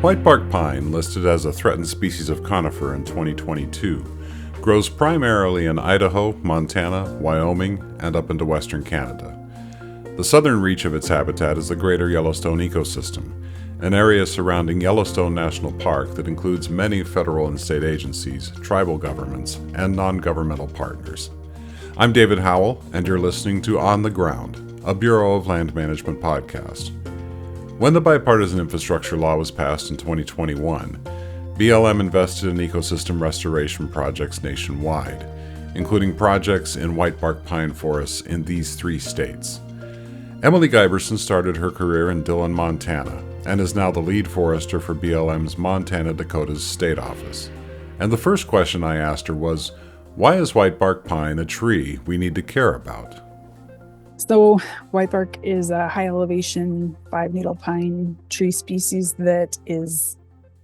Whitebark pine, listed as a threatened species of conifer in 2022, grows primarily in Idaho, Montana, Wyoming, and up into western Canada. The southern reach of its habitat is the Greater Yellowstone ecosystem, an area surrounding Yellowstone National Park that includes many federal and state agencies, tribal governments, and non-governmental partners. I'm David Howell, and you're listening to On the Ground, a Bureau of Land Management podcast. When the Bipartisan Infrastructure Law was passed in 2021, BLM invested in ecosystem restoration projects nationwide, including projects in whitebark pine forests in these 3 states. Emily Guiberson started her career in Dillon, Montana, and is now the lead forester for BLM's Montana-Dakotas State Office. And the first question I asked her was, why is whitebark pine a tree we need to care about? So whitebark is a high elevation 5-needle pine tree species that is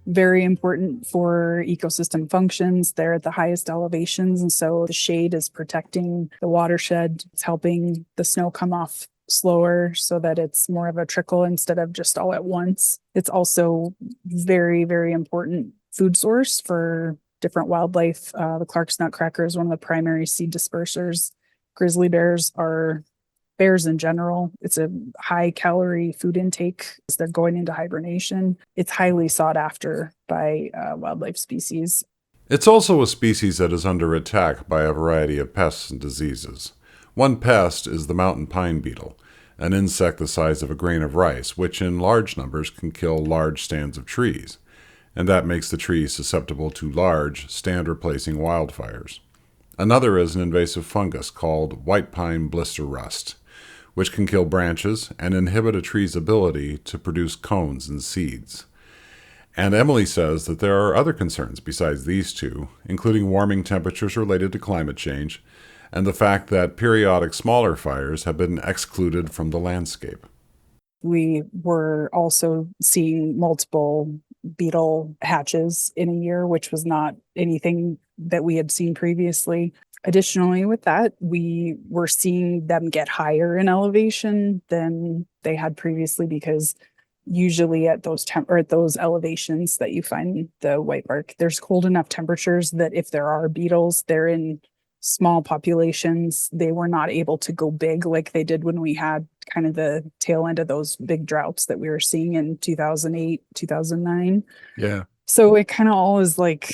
very important for ecosystem functions. They're at the highest elevations, and so the shade is protecting the watershed. It's helping the snow come off slower so that it's more of a trickle instead of just all at once. It's also very, very important food source for different wildlife. The Clark's nutcracker is one of the primary seed dispersers. Grizzly bears are bears in general. It's a high calorie food intake as they're going into hibernation. It's highly sought after by wildlife species. It's also a species that is under attack by a variety of pests and diseases. One pest is the mountain pine beetle, an insect the size of a grain of rice, which in large numbers can kill large stands of trees, and that makes the trees susceptible to large, stand-replacing wildfires. Another is an invasive fungus called white pine blister rust, which can kill branches and inhibit a tree's ability to produce cones and seeds. And Emily says that there are other concerns besides these 2, including warming temperatures related to climate change, and the fact that periodic smaller fires have been excluded from the landscape. We were also seeing multiple beetle hatches in a year, which was not anything that we had seen previously. Additionally, with that, we were seeing them get higher in elevation than they had previously, because usually at those at those elevations that you find the whitebark, there's cold enough temperatures that if there are beetles, they're in small populations. They were not able to go big like they did when we had kind of the tail end of those big droughts that we were seeing in 2008, 2009. Yeah. So it kind of all is like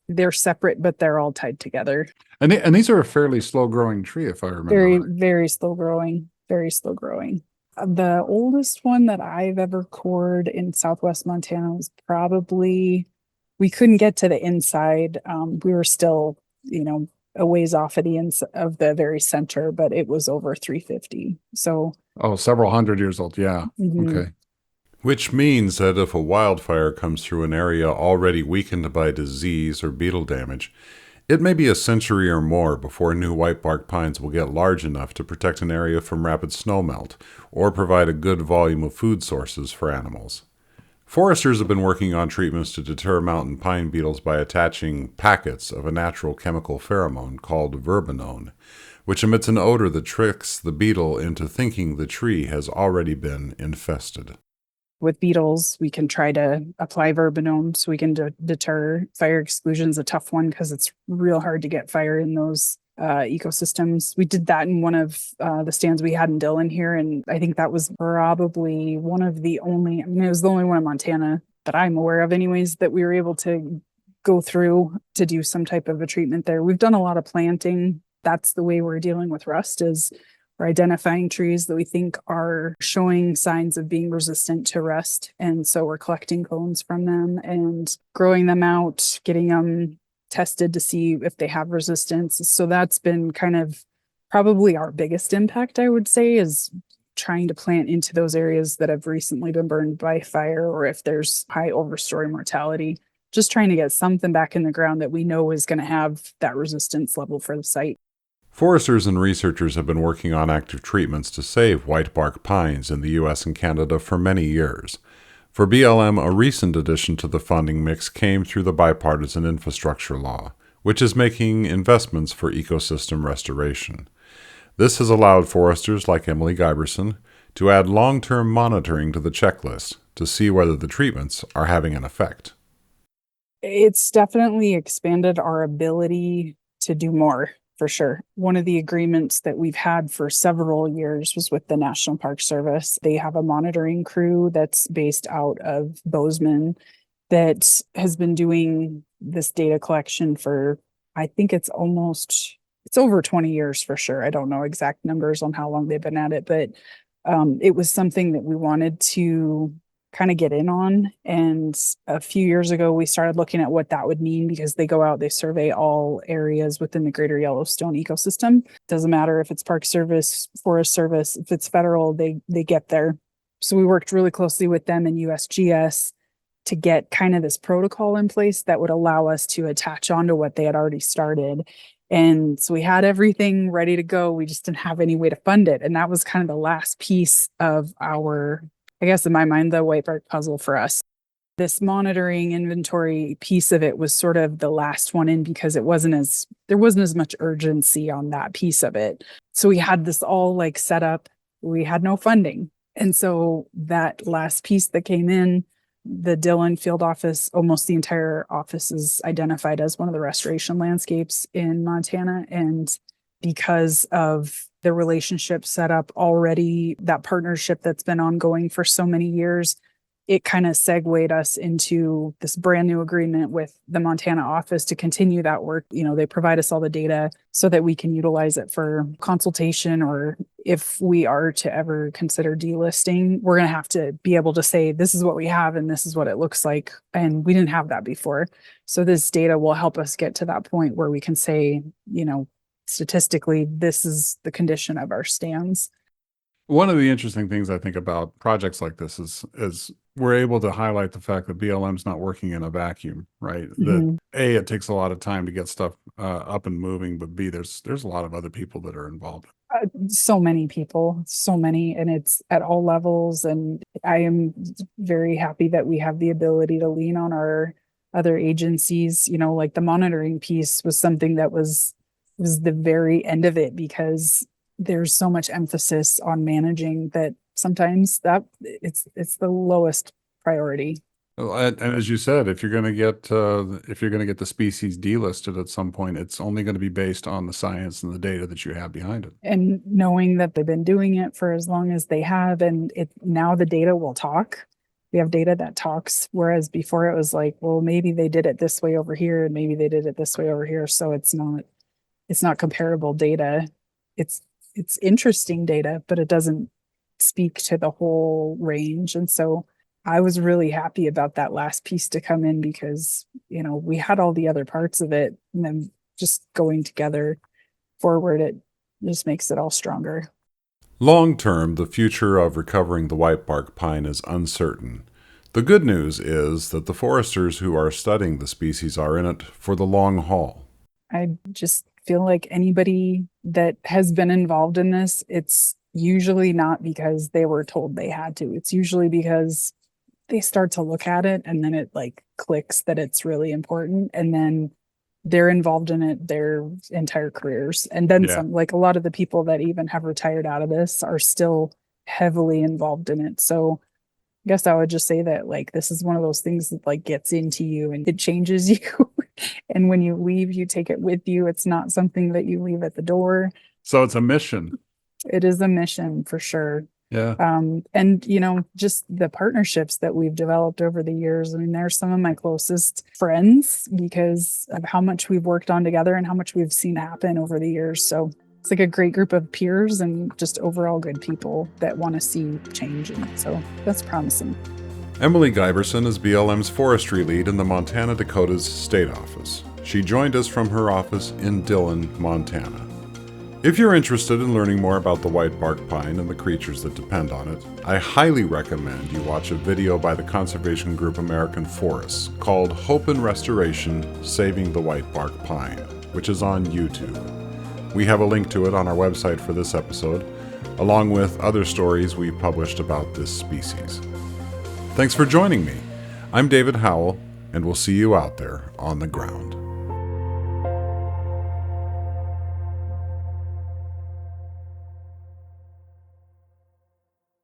they're separate, but they're all tied together. And these are a fairly slow growing tree, if I remember. Very, right. very slow growing. Very slow growing. The oldest one that I've ever cored in Southwest Montana was probably, we couldn't get to the inside. We were still, a ways off of the very center, but it was over 350. So several hundred years old. Yeah. Mm-hmm. Okay. Which means that if a wildfire comes through an area already weakened by disease or beetle damage, it may be a century or more before new whitebark pines will get large enough to protect an area from rapid snowmelt or provide a good volume of food sources for animals. Foresters have been working on treatments to deter mountain pine beetles by attaching packets of a natural chemical pheromone called verbenone, which emits an odor that tricks the beetle into thinking the tree has already been infested. With beetles, we can try to apply verbenone so we can deter. Fire exclusion is a tough one because it's real hard to get fire in those ecosystems. We did that in one of the stands we had in Dillon here, and I think that was probably one of the only, it was the only one in Montana that I'm aware of anyways, that we were able to go through to do some type of a treatment there. We've done a lot of planting. That's the way we're dealing with rust, is we're identifying trees that we think are showing signs of being resistant to rust. And so we're collecting cones from them and growing them out, getting them tested to see if they have resistance. So that's been kind of probably our biggest impact, I would say, is trying to plant into those areas that have recently been burned by fire, or if there's high overstory mortality, just trying to get something back in the ground that we know is going to have that resistance level for the site. Foresters and researchers have been working on active treatments to save whitebark pines in the U.S. and Canada for many years. For BLM, a recent addition to the funding mix came through the Bipartisan Infrastructure Law, which is making investments for ecosystem restoration. This has allowed foresters like Emily Guiberson to add long-term monitoring to the checklist to see whether the treatments are having an effect. It's definitely expanded our ability to do more, for sure. One of the agreements that we've had for several years was with the National Park Service. They have a monitoring crew that's based out of Bozeman that has been doing this data collection for, I think it's over 20 years for sure. I don't know exact numbers on how long they've been at it, but it was something that we wanted to kind of get in on. And a few years ago, we started looking at what that would mean, because they go out, they survey all areas within the greater Yellowstone ecosystem. Doesn't matter if it's Park Service, Forest Service, if it's federal, they get there. So we worked really closely with them and USGS to get kind of this protocol in place that would allow us to attach onto what they had already started. And so we had everything ready to go. We just didn't have any way to fund it. And that was kind of the last piece of our, I guess in my mind, the Whitebark puzzle for us. This monitoring inventory piece of it was sort of the last one in, because there wasn't as much urgency on that piece of it. So we had this all like set up. We had no funding. And so that last piece that came in, the Dillon field office, almost the entire office is identified as one of the restoration landscapes in Montana. And because of the relationship set up already, that partnership that's been ongoing for so many years, it kind of segued us into this brand new agreement with the Montana office to continue that work. You know, they provide us all the data so that we can utilize it for consultation, or if we are to ever consider delisting, we're going to have to be able to say, this is what we have and this is what it looks like. And we didn't have that before. So this data will help us get to that point where we can say, you know, statistically, this is the condition of our stands. One of the interesting things I think about projects like this is we're able to highlight the fact that BLM's not working in a vacuum, right? That A, it takes a lot of time to get stuff up and moving, but B, there's a lot of other people that are involved. So many people, and it's at all levels. And I am very happy that we have the ability to lean on our other agencies. You know, like the monitoring piece was something that was the very end of it, because there's so much emphasis on managing that sometimes that it's the lowest priority. Well, and as you said, if you're going to get the species delisted at some point, it's only going to be based on the science and the data that you have behind it. And knowing that they've been doing it for as long as they have, and now the data will talk. We have data that talks, whereas before it was like, well, maybe they did it this way over here, and maybe they did it this way over here. So it's not comparable data. It's interesting data, but it doesn't speak to the whole range. And so I was really happy about that last piece to come in, because, you know, we had all the other parts of it, and then just going together forward, it just makes it all stronger. Long term, the future of recovering the whitebark pine is uncertain. The good news is that the foresters who are studying the species are in it for the long haul. I just feel like anybody that has been involved in this, it's usually not because they were told they had to. It's usually because they start to look at it, and then it like clicks that it's really important, and then they're involved in it their entire careers. And then some, like a lot of the people that even have retired out of this are still heavily involved in it. So I guess I would just say that like this is one of those things that like gets into you and it changes you. And when you leave, you take it with you. It's not something that you leave at the door. So it's a mission. It is a mission for sure. Yeah. And you know, just the partnerships that we've developed over the years. I mean, they're some of my closest friends because of how much we've worked on together and how much we've seen happen over the years. So it's like a great group of peers and just overall good people that want to see change. And so that's promising. Emily Guiberson is BLM's forestry lead in the Montana-Dakotas State Office. She joined us from her office in Dillon, Montana. If you're interested in learning more about the whitebark pine and the creatures that depend on it, I highly recommend you watch a video by the conservation group American Forests called Hope and Restoration: Saving the Whitebark Pine, which is on YouTube. We have a link to it on our website for this episode, along with other stories we've published about this species. Thanks for joining me. I'm David Howell, and we'll see you out there on the ground.